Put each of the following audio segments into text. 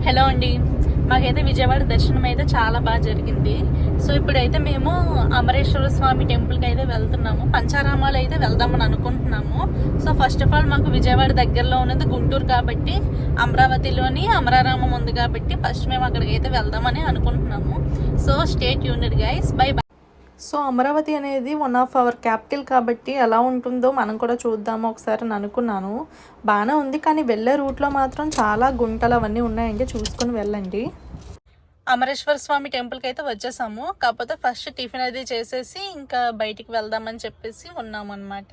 Hello అండి. మాకైతే విజయవాడ దర్శనం అయితే చాలా బాగా జరిగింది. సో ఇప్పుడైతే మేము అమరేశ్వర స్వామి టెంపుల్కి అయితే వెళ్తున్నాము. పంచారామాలు అయితే వెళ్దామని అనుకుంటున్నాము. సో ఫస్ట్ ఆఫ్ ఆల్ మాకు విజయవాడ దగ్గరలో ఉన్నది గుంటూరు కాబట్టి అమరావతిలోని అమరారామం ఉంది కాబట్టి ఫస్ట్ మేము అక్కడికి అయితే వెళ్దామని అనుకుంటున్నాము. So stay tuned guys, by by. So Amaravati అనేది వన్ ఆఫ్ అవర్ క్యాపిటల్ కాబట్టి ఎలా ఉంటుందో మనం కూడా చూద్దాము ఒకసారి అని అనుకున్నాను. బాగానే ఉంది, కానీ వెళ్ళే రూట్లో మాత్రం చాలా గుంటలు అవన్నీ ఉన్నాయండి, చూసుకొని వెళ్ళండి. అమరేశ్వర స్వామి టెంపుల్కి అయితే వచ్చేసాము. కాకపోతే ఫస్ట్ టిఫిన్ అది చేసేసి ఇంకా బయటికి వెళ్దామని చెప్పేసి ఉన్నాము అనమాట.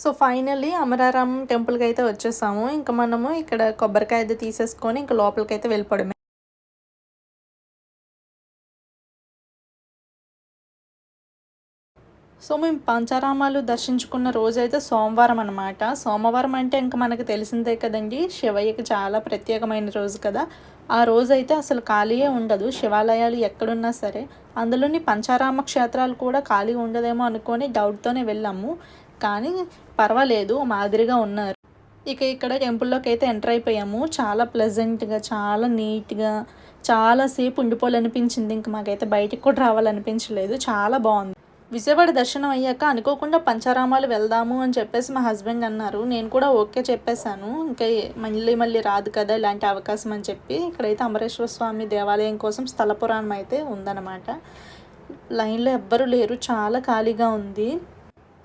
సో ఫైనల్లీ అమరారామం టెంపుల్కి అయితే వచ్చేసాము. ఇంకా మనము ఇక్కడ కొబ్బరికాయ అయితే తీసేసుకొని ఇంకా లోపలికి అయితే వెళ్ళిపోవడమే. సో మేము పంచారామాలు దర్శించుకున్న రోజైతే సోమవారం అనమాట. సోమవారం అంటే ఇంకా మనకు తెలిసిందే కదండి, శివయ్యకి చాలా ప్రత్యేకమైన రోజు కదా. ఆ రోజైతే అసలు ఖాళీయే ఉండదు, శివాలయాలు ఎక్కడున్నా సరే. అందులోని పంచారామ క్షేత్రాలు కూడా ఖాళీ ఉండదేమో అనుకొని డౌట్తోనే వెళ్ళాము, కానీ పర్వాలేదు, మాదిరిగా ఉన్నారు. ఇక ఇక్కడ టెంపుల్లోకి అయితే ఎంటర్ అయిపోయాము. చాలా ప్లెజెంట్గా, చాలా నీట్గా, చాలాసేపు ఉండిపోవాలనిపించింది. ఇంక మాకైతే బయటికి కూడా రావాలనిపించలేదు, చాలా బాగుంది. విజయవాడ దర్శనం అయ్యాక అనుకోకుండా పంచారామాలు వెళ్దాము అని చెప్పేసి మా హస్బెండ్ అన్నారు. నేను కూడా ఓకే చెప్పేశాను, ఇంకా మళ్ళీ రాదు కదా ఇలాంటి అవకాశం అని చెప్పి. ఇక్కడైతే అమరేశ్వర స్వామి దేవాలయం కోసం స్థల పురాణం అయితే ఉందన్నమాట. లైన్లో ఎవ్వరూ లేరు, చాలా ఖాళీగా ఉంది.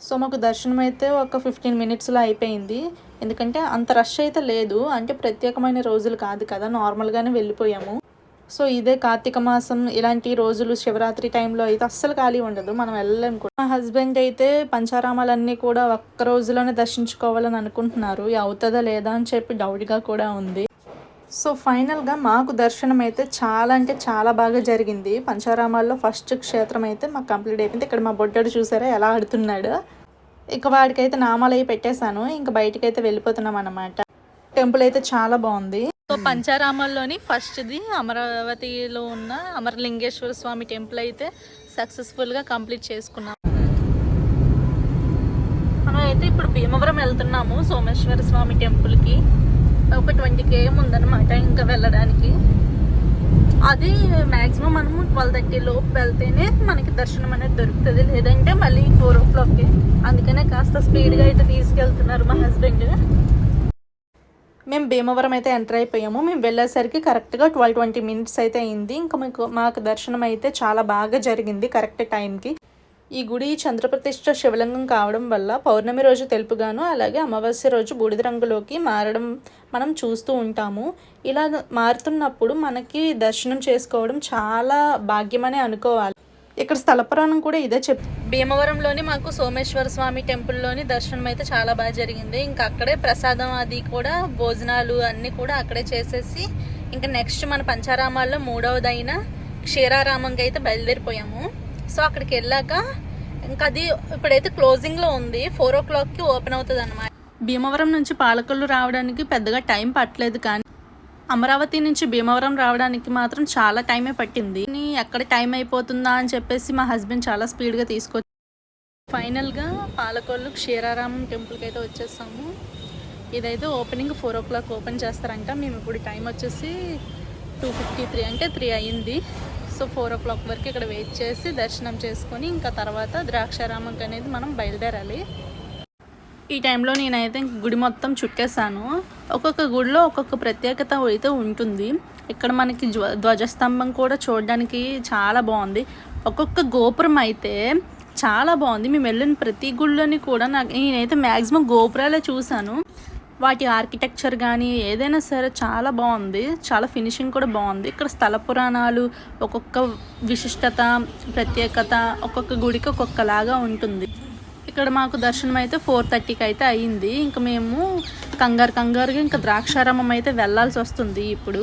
సో మాకు దర్శనం అయితే ఒక 15 minutesలో అయిపోయింది. ఎందుకంటే అంత రష్ అయితే లేదు, అంటే ప్రత్యేకమైన రోజులు కాదు కదా, నార్మల్గానే వెళ్ళిపోయాము. సో ఇదే కార్తీక మాసం ఇలాంటి రోజులు, శివరాత్రి టైంలో అయితే అస్సలు ఖాళీ ఉండదు, మనం వెళ్ళలేము కూడా. మా హస్బెండ్ అయితే పంచారామాలన్నీ కూడా ఒక్క రోజులోనే దర్శించుకోవాలని అనుకుంటున్నారు. అవుతుందా లేదా అని చెప్పి డౌట్గా కూడా ఉంది. సో ఫైనల్గా మాకు దర్శనం అయితే చాలా అంటే చాలా బాగా జరిగింది. పంచారామాల్లో ఫస్ట్ క్షేత్రం అయితే మాకు కంప్లీట్ అయిపోయింది. ఇక్కడ మా బొడ్డాడు చూసారా ఎలా ఆడుతున్నాడు. ఇక వాడికైతే నామాలు అవి పెట్టేశాను, ఇంకా బయటకు అయితే వెళ్ళిపోతున్నాం అన్నమాట. టెంపుల్ అయితే చాలా బాగుంది. సో పంచారామాల్లోని ఫస్ట్ది అమరావతిలో ఉన్న అమరలింగేశ్వర స్వామి టెంపుల్ అయితే సక్సెస్ఫుల్గా కంప్లీట్ చేసుకున్నాం. మనం అయితే ఇప్పుడు భీమవరం వెళ్తున్నాము సోమేశ్వర స్వామి టెంపుల్కి. ఒక 20 km ఉందన్నమాట ఇంకా వెళ్ళడానికి. అది మ్యాక్సిమం మనము 12:30 లోపు వెళ్తేనే మనకి దర్శనం అనేది దొరుకుతుంది, లేదంటే మళ్ళీ 4 o'clock. అందుకనే కాస్త స్పీడ్గా అయితే తీసుకెళ్తున్నారు మా హస్బెండ్. మేము భీమవరం అయితే ఎంటర్ అయిపోయాము. మేము వెళ్ళేసరికి కరెక్ట్గా 12-20 minutes అయితే అయింది. ఇంకా మాకు దర్శనం అయితే చాలా బాగా జరిగింది కరెక్ట్ టైంకి. ఈ గుడి చంద్రప్రతిష్ఠ శివలింగం కావడం వల్ల పౌర్ణమి రోజు తెలుపుగాను, అలాగే అమావాస్య రోజు బూడిద రంగులోకి మారడం మనం చూస్తూ ఉంటాము. ఇలా మారుతున్నప్పుడు మనకి దర్శనం చేసుకోవడం చాలా భాగ్యమనే అనుకోవాలి. ఇక్కడ స్థల పురాణం కూడా ఇదే భీమవరంలోని మాకు సోమేశ్వర స్వామి టెంపుల్లోని దర్శనం అయితే చాలా బాగా జరిగింది. ఇంకా అక్కడే ప్రసాదం అది కూడా, భోజనాలు అన్నీ కూడా అక్కడే చేసేసి ఇంకా నెక్స్ట్ మన పంచారామాల్లో 3వదైన క్షీరారామంకి అయితే బయలుదేరిపోయాము. సో అక్కడికి వెళ్ళాక ఇంకా అది ఇప్పుడైతే క్లోజింగ్లో ఉంది, 4 o'clockకి ఓపెన్ అవుతుంది అన్నమాట. భీమవరం నుంచి పాలకొల్లు రావడానికి పెద్దగా టైం పట్టలేదు, కానీ అమరావతి నుంచి భీమవరం రావడానికి మాత్రం చాలా టైమే పట్టింది. ఎక్కడ టైం అయిపోతుందా అని చెప్పేసి మా హస్బెండ్ చాలా స్పీడ్గా తీసుకొచ్చి ఫైనల్గా పాలకొల్లు క్షీరారామం టెంపుల్కి అయితే వచ్చేసాము. ఇదైతే ఓపెనింగ్ 4 o'clock ఓపెన్ చేస్తారంట. మేము ఇప్పుడు టైం వచ్చేసి 2:53 అంటే 3 అయ్యింది. సో 4 o'clock వరకు ఇక్కడ వెయిట్ చేసి దర్శనం చేసుకొని ఇంకా తర్వాత ద్రాక్షారామంకి అనేది మనం బయలుదేరాలి. ఈ టైంలో నేనైతే గుడి మొత్తం చుట్టేసాను. ఒక్కొక్క గుడిలో ఒక్కొక్క ప్రత్యేకత అయితే ఉంటుంది. ఇక్కడ మనకి ధ్వజస్తంభం కూడా చూడడానికి చాలా బాగుంది. ఒక్కొక్క గోపురం అయితే చాలా బాగుంది. మేము వెళ్ళిన ప్రతి గుడిలోని కూడా నేనైతే మ్యాక్సిమం గోపురాలే చూశాను. వాటి ఆర్కిటెక్చర్ కానీ ఏదైనా సరే చాలా బాగుంది, చాలా ఫినిషింగ్ కూడా బాగుంది. ఇక్కడ స్థల పురాణాలు, ఒక్కొక్క విశిష్టత, ప్రత్యేకత ఒక్కొక్క గుడికి ఒక్కొక్కలాగా ఉంటుంది. ఇక్కడ మాకు దర్శనం అయితే 4:30కి అయితే అయ్యింది. ఇంకా మేము కంగారుగా ఇంకా ద్రాక్షారామం అయితే వెళ్ళాల్సి వస్తుంది ఇప్పుడు,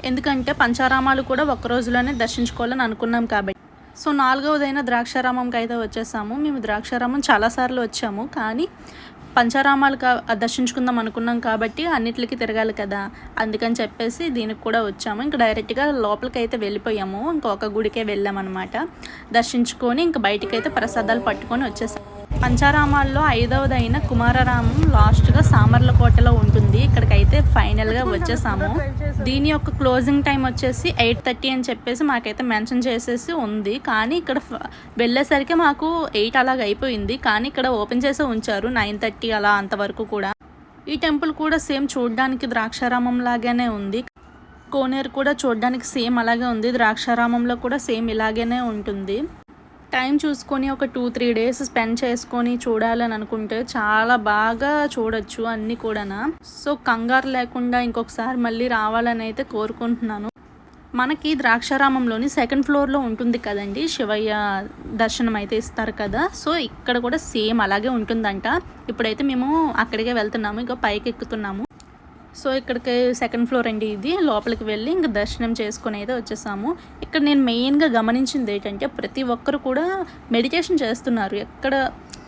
ఎందుకంటే పంచారామాలు కూడా ఒక్క రోజులోనే దర్శించుకోవాలని అనుకున్నాం కాబట్టి. సో 4వదైన ద్రాక్షారామంకి అయితే వచ్చేసాము. మేము ద్రాక్షారామం చాలాసార్లు వచ్చాము, కానీ పంచారామాలు దర్శించుకుందాం అనుకున్నాం కాబట్టి అన్నిటికి తిరగాలి కదా, అందుకని చెప్పేసి దీనికి కూడా వచ్చాము. ఇంకా డైరెక్ట్గా లోపలికి అయితే వెళ్ళిపోయాము. ఇంకా ఒక గుడికే వెళ్ళామన్నమాట. దర్శించుకొని ఇంకా బయటకైతే ప్రసాదాలు పట్టుకొని వచ్చేసాము. పంచారామాల్లో 5వదైన కుమారరామం లాస్ట్గా సామర్లకోటలో ఉంటుంది. ఇక్కడికైతే ఫైనల్గా వచ్చేసాము. దీని యొక్క క్లోజింగ్ టైం వచ్చేసి 8:30 అని చెప్పేసి మాకైతే మెన్షన్ చేసేసి ఉంది. కానీ ఇక్కడ వెళ్ళేసరికి మాకు 8 అలాగ అయిపోయింది. కానీ ఇక్కడ ఓపెన్ చేసే ఉంచారు 9:30 అలా అంతవరకు కూడా. ఈ టెంపుల్ కూడా సేమ్ చూడడానికి ద్రాక్షారామం లాగానే ఉంది. కోనేరు కూడా చూడడానికి సేమ్ అలాగే ఉంది. ద్రాక్షారామంలో కూడా సేమ్ ఇలాగనే ఉంటుంది. టైం చూసుకొని ఒక 2-3 డేస్ స్పెండ్ చేసుకొని చూడాలని అనుకుంటే చాలా బాగా చూడొచ్చు అన్నీ కూడా. సో కంగారు లేకుండా ఇంకొకసారి మళ్ళీ రావాలని అయితే కోరుకుంటున్నాను. మనకి ద్రాక్షారామంలోని 2nd ఫ్లోర్లో ఉంటుంది కదండి శివయ్య దర్శనం అయితే ఇస్తారు కదా. సో ఇక్కడ కూడా సేమ్ అలాగే ఉంటుందంట. ఇప్పుడైతే మేము అక్కడికే వెళ్తున్నాము, ఇంకా పైకి ఎక్కుతున్నాము. సో ఇక్కడికి 2nd ఫ్లోర్ అండి ఇది. లోపలికి వెళ్ళి ఇంకా దర్శనం చేసుకుని అయితే వచ్చేసాము. ఇక్కడ నేను మెయిన్గా గమనించింది ఏంటంటే ప్రతి ఒక్కరు కూడా మెడిటేషన్ చేస్తున్నారు.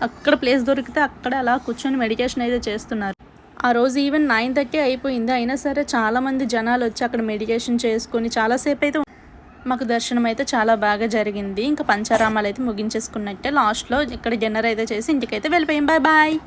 అక్కడ ప్లేస్ దొరికితే అక్కడ అలా కూర్చొని మెడిటేషన్ అయితే చేస్తున్నారు. ఆ రోజు ఈవెన్ 9:30 అయిపోయింది, అయినా సరే చాలామంది జనాలు వచ్చి అక్కడ మెడిటేషన్ చేసుకొని చాలాసేపు అయితే మాకు దర్శనం అయితే చాలా బాగా జరిగింది. ఇంకా పంచారామాలు అయితే ముగించేసుకున్నట్టే. లాస్ట్లో ఇక్కడ డిన్నర్ అయితే చేసి ఇంటికైతే వెళ్ళిపోయాం. Bye bye.